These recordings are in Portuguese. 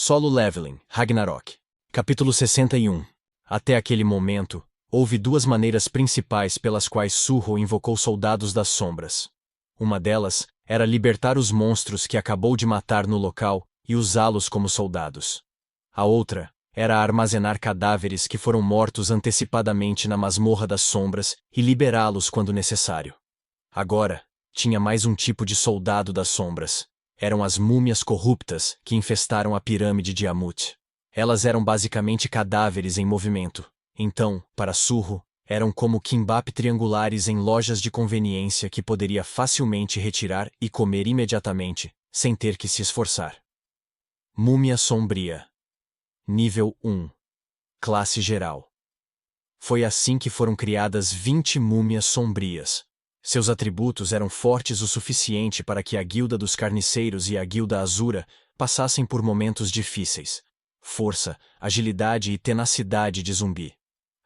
Solo Leveling, Ragnarok. Capítulo 61. Até aquele momento, houve duas maneiras principais pelas quais Surro invocou soldados das sombras. Uma delas era libertar os monstros que acabou de matar no local e usá-los como soldados. A outra era armazenar cadáveres que foram mortos antecipadamente na masmorra das sombras e liberá-los quando necessário. Agora, tinha mais um tipo de soldado das sombras. Eram as múmias corruptas que infestaram a pirâmide de Amut. Elas eram basicamente cadáveres em movimento. Então, para Surro, eram como kimbap triangulares em lojas de conveniência que poderia facilmente retirar e comer imediatamente, sem ter que se esforçar. Múmia Sombria. Nível 1. Classe Geral. Foi assim que foram criadas 20 múmias sombrias. Seus atributos eram fortes o suficiente para que a Guilda dos Carniceiros e a Guilda Azura passassem por momentos difíceis. Força, agilidade e tenacidade de zumbi.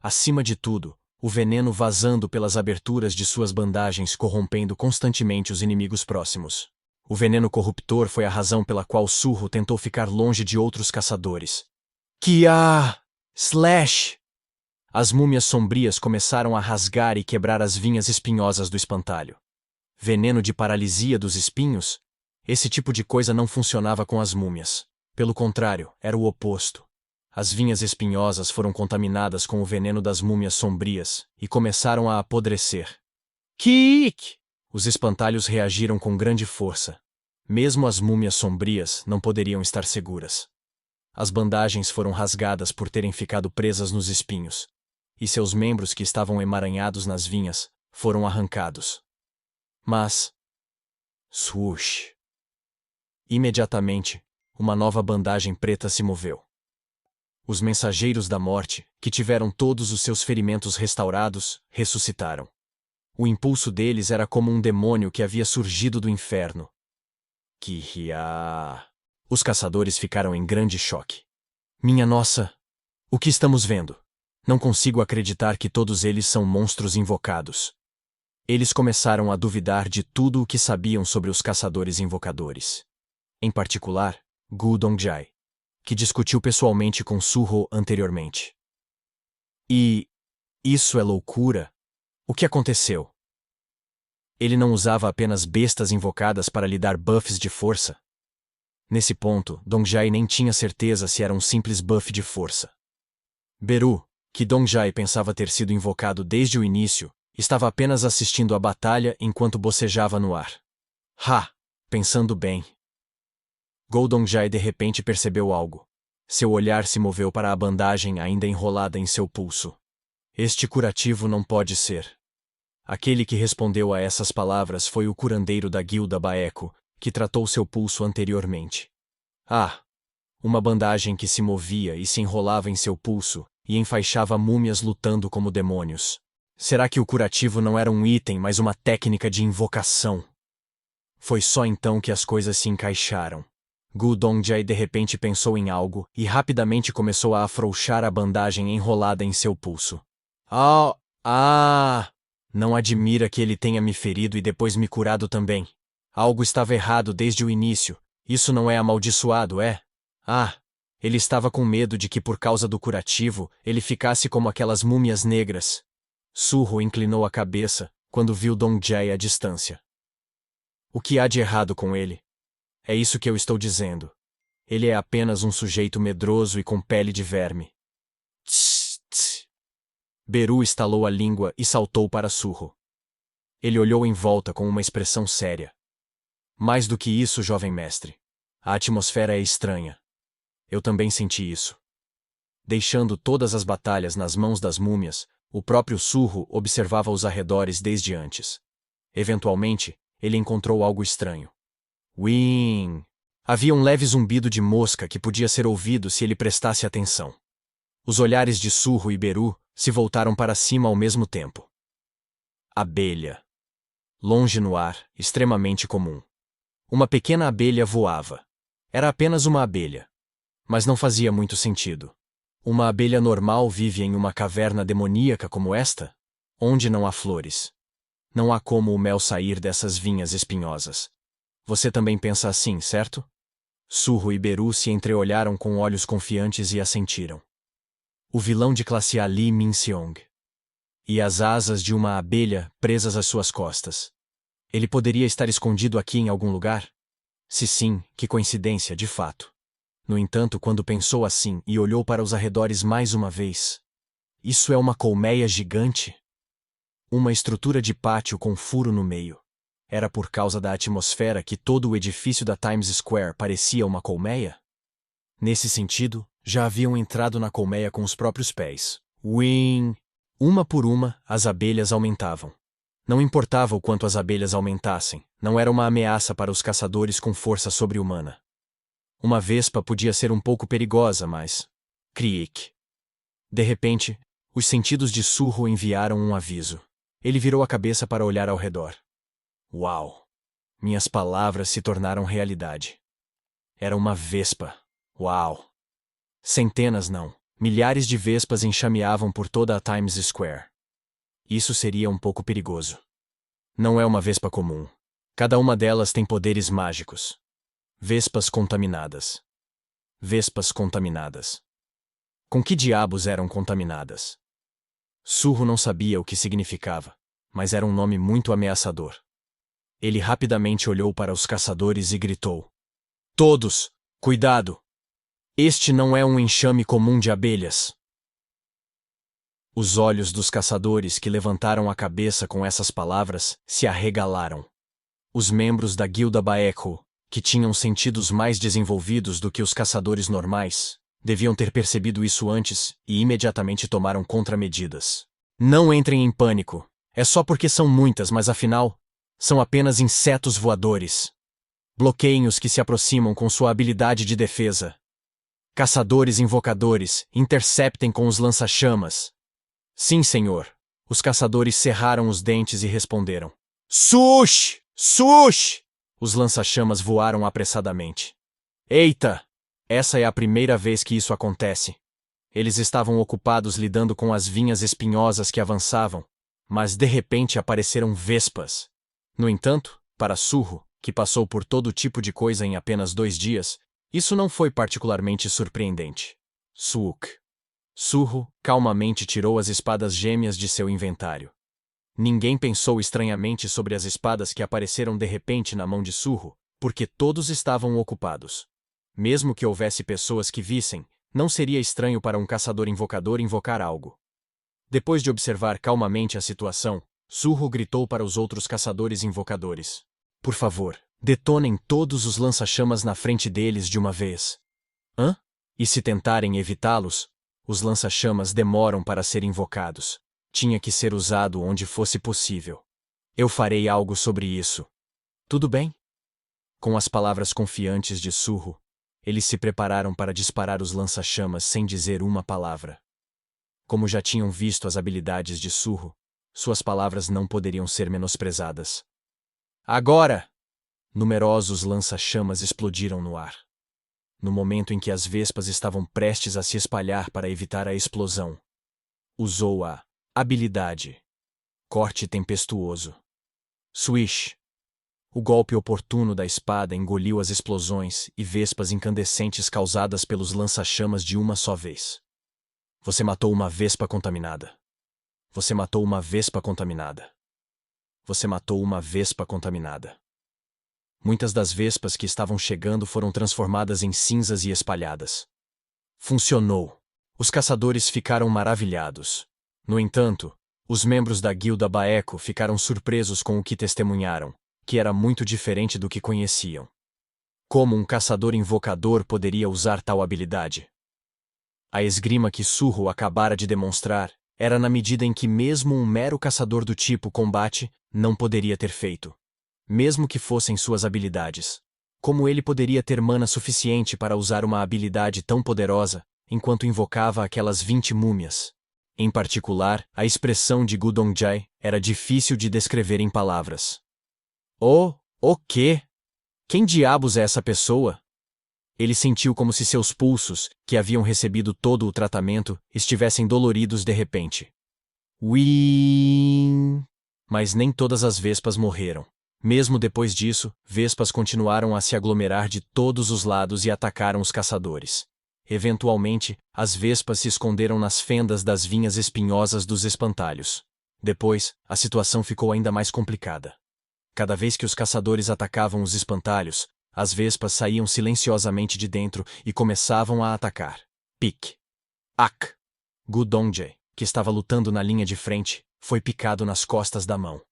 Acima de tudo, o veneno vazando pelas aberturas de suas bandagens corrompendo constantemente os inimigos próximos. O veneno corruptor foi a razão pela qual Surro tentou ficar longe de outros caçadores. Kia! Slash! As múmias sombrias começaram a rasgar e quebrar as vinhas espinhosas do espantalho. Veneno de paralisia dos espinhos? Esse tipo de coisa não funcionava com as múmias. Pelo contrário, era o oposto. As vinhas espinhosas foram contaminadas com o veneno das múmias sombrias e começaram a apodrecer. Kiik! Os espantalhos reagiram com grande força. Mesmo as múmias sombrias não poderiam estar seguras. As bandagens foram rasgadas por terem ficado presas nos espinhos. E seus membros que estavam emaranhados nas vinhas foram arrancados. Mas... swoosh! Imediatamente, uma nova bandagem preta se moveu. Os mensageiros da morte, que tiveram todos os seus ferimentos restaurados, ressuscitaram. O impulso deles era como um demônio que havia surgido do inferno. Kihiá! Os caçadores ficaram em grande choque. Minha nossa! O que estamos vendo? Não consigo acreditar que todos eles são monstros invocados. Eles começaram a duvidar de tudo o que sabiam sobre os caçadores invocadores. Em particular, Gu Dongjai, que discutiu pessoalmente com Surro anteriormente. E... isso é loucura? O que aconteceu? Ele não usava apenas bestas invocadas para lhe dar buffs de força? Nesse ponto, Dongjai nem tinha certeza se era um simples buff de força. Beru, que Dongjai pensava ter sido invocado desde o início, estava apenas assistindo à batalha enquanto bocejava no ar. Pensando bem. Go Dongjai de repente percebeu algo. Seu olhar se moveu para a bandagem ainda enrolada em seu pulso. Este curativo não pode ser. Aquele que respondeu a essas palavras foi o curandeiro da Guilda Baeco, que tratou seu pulso anteriormente. Uma bandagem que se movia e se enrolava em seu pulso, e enfaixava múmias lutando como demônios. Será que o curativo não era um item, mas uma técnica de invocação? Foi só então que as coisas se encaixaram. Gu Dongjai de repente pensou em algo e rapidamente começou a afrouxar a bandagem enrolada em seu pulso. Não admira que ele tenha me ferido e depois me curado também. Algo estava errado desde o início. Isso não é amaldiçoado, é? Ele estava com medo de que por causa do curativo, ele ficasse como aquelas múmias negras. Surro inclinou a cabeça, quando viu Dongjai à distância. O que há de errado com ele? É isso que eu estou dizendo. Ele é apenas um sujeito medroso e com pele de verme. Tss. Beru estalou a língua e saltou para Surro. Ele olhou em volta com uma expressão séria. Mais do que isso, jovem mestre. A atmosfera é estranha. Eu também senti isso. Deixando todas as batalhas nas mãos das múmias, o próprio Surro observava os arredores desde antes. Eventualmente, ele encontrou algo estranho. Uim! Havia um leve zumbido de mosca que podia ser ouvido se ele prestasse atenção. Os olhares de Surro e Beru se voltaram para cima ao mesmo tempo. Abelha. Longe no ar, extremamente comum. Uma pequena abelha voava. Era apenas uma abelha. Mas não fazia muito sentido. Uma abelha normal vive em uma caverna demoníaca como esta? Onde não há flores. Não há como o mel sair dessas vinhas espinhosas. Você também pensa assim, certo? Surro e Beru se entreolharam com olhos confiantes e assentiram. O vilão de classe A Lee Min-seong. E as asas de uma abelha presas às suas costas. Ele poderia estar escondido aqui em algum lugar? Se sim, que coincidência, de fato. No entanto, quando pensou assim e olhou para os arredores mais uma vez. Isso é uma colmeia gigante? Uma estrutura de pátio com furo no meio. Era por causa da atmosfera que todo o edifício da Times Square parecia uma colmeia? Nesse sentido, já haviam entrado na colmeia com os próprios pés. Uim! Uma por uma, as abelhas aumentavam. Não importava o quanto as abelhas aumentassem, não era uma ameaça para os caçadores com força sobre-humana. Uma vespa podia ser um pouco perigosa, mas... Criic. De repente, os sentidos de Surro enviaram um aviso. Ele virou a cabeça para olhar ao redor. Uau! Minhas palavras se tornaram realidade. Era uma vespa. Uau! Centenas não. Milhares de vespas enxameavam por toda a Times Square. Isso seria um pouco perigoso. Não é uma vespa comum. Cada uma delas tem poderes mágicos. Vespas contaminadas. Vespas contaminadas. Com que diabos eram contaminadas? Surro não sabia o que significava, mas era um nome muito ameaçador. Ele rapidamente olhou para os caçadores e gritou. Todos, cuidado! Este não é um enxame comum de abelhas. Os olhos dos caçadores que levantaram a cabeça com essas palavras se arregalaram. Os membros da Guilda Baekho, que tinham sentidos mais desenvolvidos do que os caçadores normais, deviam ter percebido isso antes e imediatamente tomaram contramedidas. Não entrem em pânico. É só porque são muitas, mas afinal, são apenas insetos voadores. Bloqueiem os que se aproximam com sua habilidade de defesa. Caçadores invocadores, interceptem com os lança-chamas. Sim, senhor. Os caçadores cerraram os dentes e responderam. Sush! Sush! Os lança-chamas voaram apressadamente. Eita! Essa é a primeira vez que isso acontece. Eles estavam ocupados lidando com as vinhas espinhosas que avançavam, mas de repente apareceram vespas. No entanto, para Surro, que passou por todo tipo de coisa em apenas 2 dias, isso não foi particularmente surpreendente. Suuk. Surro calmamente tirou as espadas gêmeas de seu inventário. Ninguém pensou estranhamente sobre as espadas que apareceram de repente na mão de Surro, porque todos estavam ocupados. Mesmo que houvesse pessoas que vissem, não seria estranho para um caçador invocador invocar algo. Depois de observar calmamente a situação, Surro gritou para os outros caçadores invocadores. Por favor, detonem todos os lança-chamas na frente deles de uma vez. Hã? E se tentarem evitá-los, os lança-chamas demoram para ser invocados. Tinha que ser usado onde fosse possível. Eu farei algo sobre isso. Tudo bem? Com as palavras confiantes de Surro, eles se prepararam para disparar os lança-chamas sem dizer uma palavra. Como já tinham visto as habilidades de Surro, suas palavras não poderiam ser menosprezadas. Agora! Numerosos lança-chamas explodiram no ar. No momento em que as vespas estavam prestes a se espalhar para evitar a explosão, usou a habilidade Corte Tempestuoso. Swish! O golpe oportuno da espada engoliu as explosões e vespas incandescentes causadas pelos lança-chamas de uma só vez. Você matou uma vespa contaminada. Você matou uma vespa contaminada. Você matou uma vespa contaminada. Muitas das vespas que estavam chegando foram transformadas em cinzas e espalhadas. Funcionou. Os caçadores ficaram maravilhados. No entanto, os membros da Guilda Baekho ficaram surpresos com o que testemunharam, que era muito diferente do que conheciam. Como um caçador invocador poderia usar tal habilidade? A esgrima que Surro acabara de demonstrar era na medida em que mesmo um mero caçador do tipo combate não poderia ter feito. Mesmo que fossem suas habilidades. Como ele poderia ter mana suficiente para usar uma habilidade tão poderosa, enquanto invocava aquelas 20 múmias? Em particular, a expressão de Gudongjai era difícil de descrever em palavras. O quê? Quem diabos é essa pessoa? Ele sentiu como se seus pulsos, que haviam recebido todo o tratamento, estivessem doloridos de repente. Uiiiim! Mas nem todas as vespas morreram. Mesmo depois disso, vespas continuaram a se aglomerar de todos os lados e atacaram os caçadores. Eventualmente, as vespas se esconderam nas fendas das vinhas espinhosas dos espantalhos. Depois, a situação ficou ainda mais complicada. Cada vez que os caçadores atacavam os espantalhos, as vespas saíam silenciosamente de dentro e começavam a atacar. Pique. Ak. Gudongje, que estava lutando na linha de frente, foi picado nas costas da mão.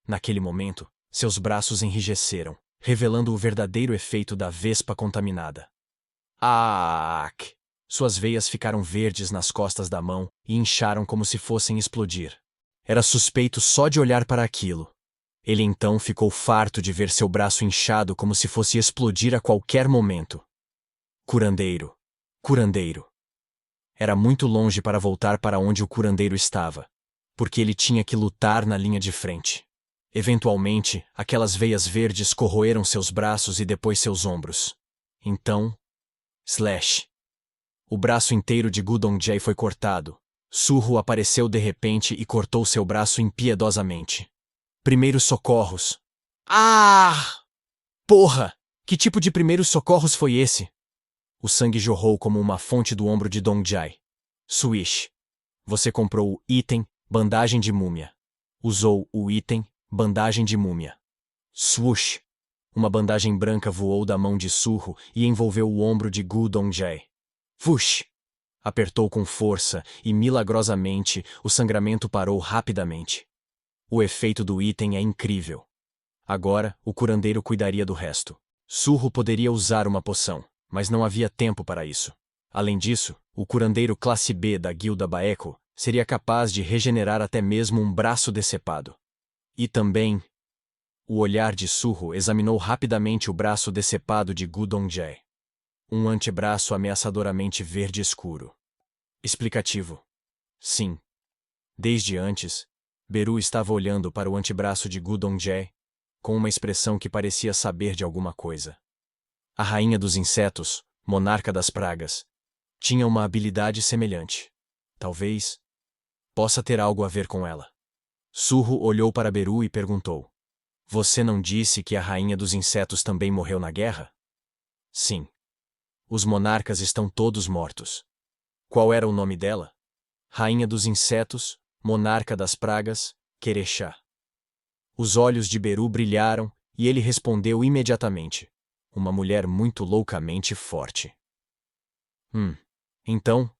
Naquele momento, seus braços enrijeceram, revelando o verdadeiro efeito da vespa contaminada. Ak! Suas veias ficaram verdes nas costas da mão e incharam como se fossem explodir. Era suspeito só de olhar para aquilo. Ele então ficou farto de ver seu braço inchado como se fosse explodir a qualquer momento. Curandeiro. Curandeiro. Era muito longe para voltar para onde o curandeiro estava, porque ele tinha que lutar na linha de frente. Eventualmente, aquelas veias verdes corroeram seus braços e depois seus ombros. Então... Slash. O braço inteiro de Gudongje foi cortado. Surro apareceu de repente e cortou seu braço impiedosamente. Primeiros socorros. Ah! Porra! Que tipo de primeiros socorros foi esse? O sangue jorrou como uma fonte do ombro de Dongjai. Swish. Você comprou o item bandagem de múmia. Usou o item bandagem de múmia. Swoosh. Uma bandagem branca voou da mão de Surro e envolveu o ombro de Gudongje. Fush! Apertou com força e, milagrosamente, o sangramento parou rapidamente. O efeito do item é incrível. Agora, o curandeiro cuidaria do resto. Surro poderia usar uma poção, mas não havia tempo para isso. Além disso, o curandeiro classe B da guilda Baeko seria capaz de regenerar até mesmo um braço decepado. E também... O olhar de Surro examinou rapidamente o braço decepado de Gudongje. Um antebraço ameaçadoramente verde escuro. Explicativo. Sim. Desde antes, Beru estava olhando para o antebraço de Gudongje, com uma expressão que parecia saber de alguma coisa. A rainha dos insetos, monarca das pragas, tinha uma habilidade semelhante. Talvez possa ter algo a ver com ela. Surro olhou para Beru e perguntou: Você não disse que a rainha dos insetos também morreu na guerra? Sim. Os monarcas estão todos mortos. Qual era o nome dela? Rainha dos insetos, monarca das pragas, Querechá. Os olhos de Beru brilharam e ele respondeu imediatamente: Uma mulher muito loucamente forte. Então,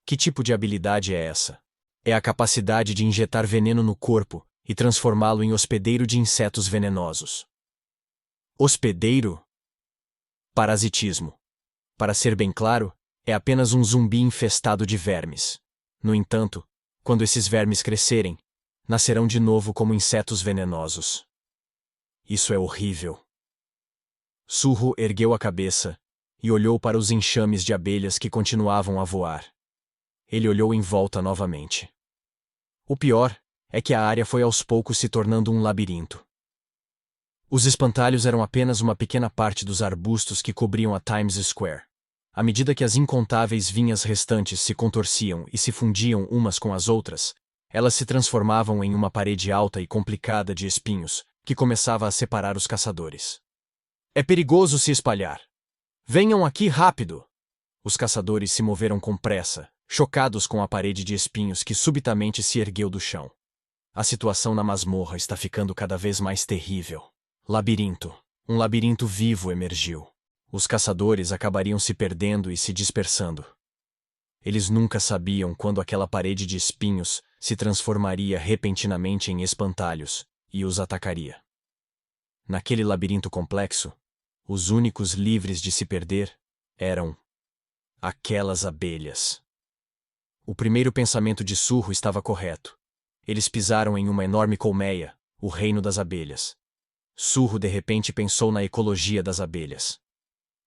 que tipo de habilidade é essa? É a capacidade de injetar veneno no corpo e transformá-lo em hospedeiro de insetos venenosos. Hospedeiro? Parasitismo. Para ser bem claro, é apenas um zumbi infestado de vermes. No entanto, quando esses vermes crescerem, nascerão de novo como insetos venenosos. Isso é horrível. Surro ergueu a cabeça e olhou para os enxames de abelhas que continuavam a voar. Ele olhou em volta novamente. O pior é que a área foi aos poucos se tornando um labirinto. Os espantalhos eram apenas uma pequena parte dos arbustos que cobriam a Times Square. À medida que as incontáveis vinhas restantes se contorciam e se fundiam umas com as outras, elas se transformavam em uma parede alta e complicada de espinhos, que começava a separar os caçadores. É perigoso se espalhar. Venham aqui rápido! Os caçadores se moveram com pressa, chocados com a parede de espinhos que subitamente se ergueu do chão. A situação na masmorra está ficando cada vez mais terrível. Labirinto. Um labirinto vivo emergiu. Os caçadores acabariam se perdendo e se dispersando. Eles nunca sabiam quando aquela parede de espinhos se transformaria repentinamente em espantalhos e os atacaria. Naquele labirinto complexo, os únicos livres de se perder eram aquelas abelhas. O primeiro pensamento de Surro estava correto. Eles pisaram em uma enorme colmeia, o reino das abelhas. Surro de repente pensou na ecologia das abelhas.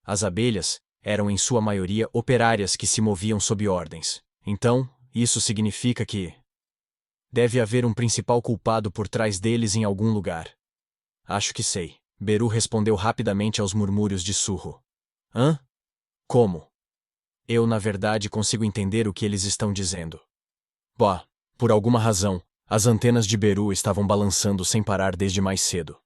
As abelhas eram em sua maioria operárias que se moviam sob ordens. Então, isso significa que deve haver um principal culpado por trás deles em algum lugar. Acho que sei. Beru respondeu rapidamente aos murmúrios de Surro. Hã? Como? Eu, na verdade, consigo entender o que eles estão dizendo. Por alguma razão, as antenas de Beru estavam balançando sem parar desde mais cedo.